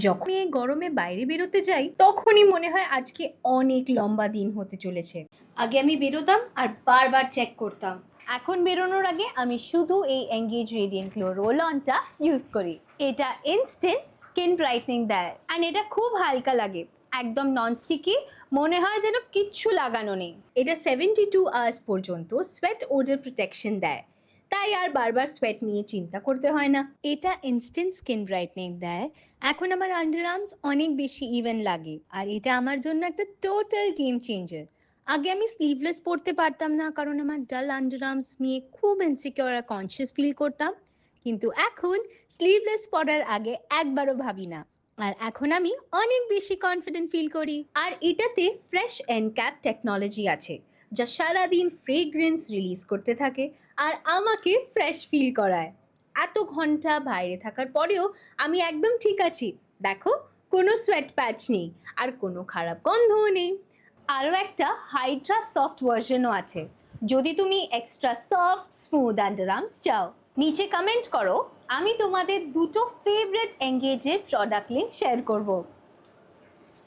যখন এই গরমে বাইরে বেরোতে যাই তখনই মনে হয় আজকে অনেক লম্বা দিন হতে চলেছে। আগে আমি বেরোতাম আর বারবার চেক করতাম। এখন বেরোনোর আগে আমি শুধু এই এঙ্গেজ রেডিয়েন্ট গ্লো রোল অনটা ইউজ করি। এটা ইনস্ট্যান্ট স্কিন ব্রাইটনিং দেয় আর এটা খুব হালকা লাগে, একদম ননস্টিকি, মনে হয় যেন কিচ্ছু লাগানো নেই। এটা 72 আওয়ার্স পর্যন্ত সোয়েট ওডর প্রোটেকশন দেয়, তাই আর বারবার সোয়েট নিয়ে চিন্তা করতে হয় না। এটা ইনস্ট্যান্ট স্কিন ব্রাইটনিং দেয়। এখন আমার আন্ডার আর্মস অনেক বেশি ইভেন লাগে আর এটা আমার জন্য একটা টোটাল গেম চেঞ্জার। আগে আমি স্লিভলেস পরতে পারতাম না কারণ আমার ডাল আন্ডার আর্মস নিয়ে খুব ইনসিকিউর আর কনসিয়াস ফিল করতাম, কিন্তু এখন স্লিভলেস পরার আগে একবারও ভাবি না। আর এখন আমি অনেক বেশি কনফিডেন্ট ফিল করি। আর এটাতে ফ্রেশ এন্ড ক্যাপ টেকনোলজি আছে, যা সারাদিন ফ্রেগ্রেন্স রিলিজ করতে থাকে আর আমাকে ফ্রেশ ফিল করায়। এত ঘন্টা বাইরে থাকার পরেও আমি একদম ঠিক আছি। দেখো, কোনো সোয়েট প্যাচ নেই আর কোনো খারাপ গন্ধও নেই। আরও একটা হাইড্রা সফট ভার্সনও আছে, যদি তুমি এক্সট্রা সফট স্মুথ আন্ডারআর্মস চাও। নিচে কমেন্ট করো, আমি তোমাদের দুটো ফেভারিট এঙ্গেজের প্রোডাক্ট লিংক শেয়ার করব।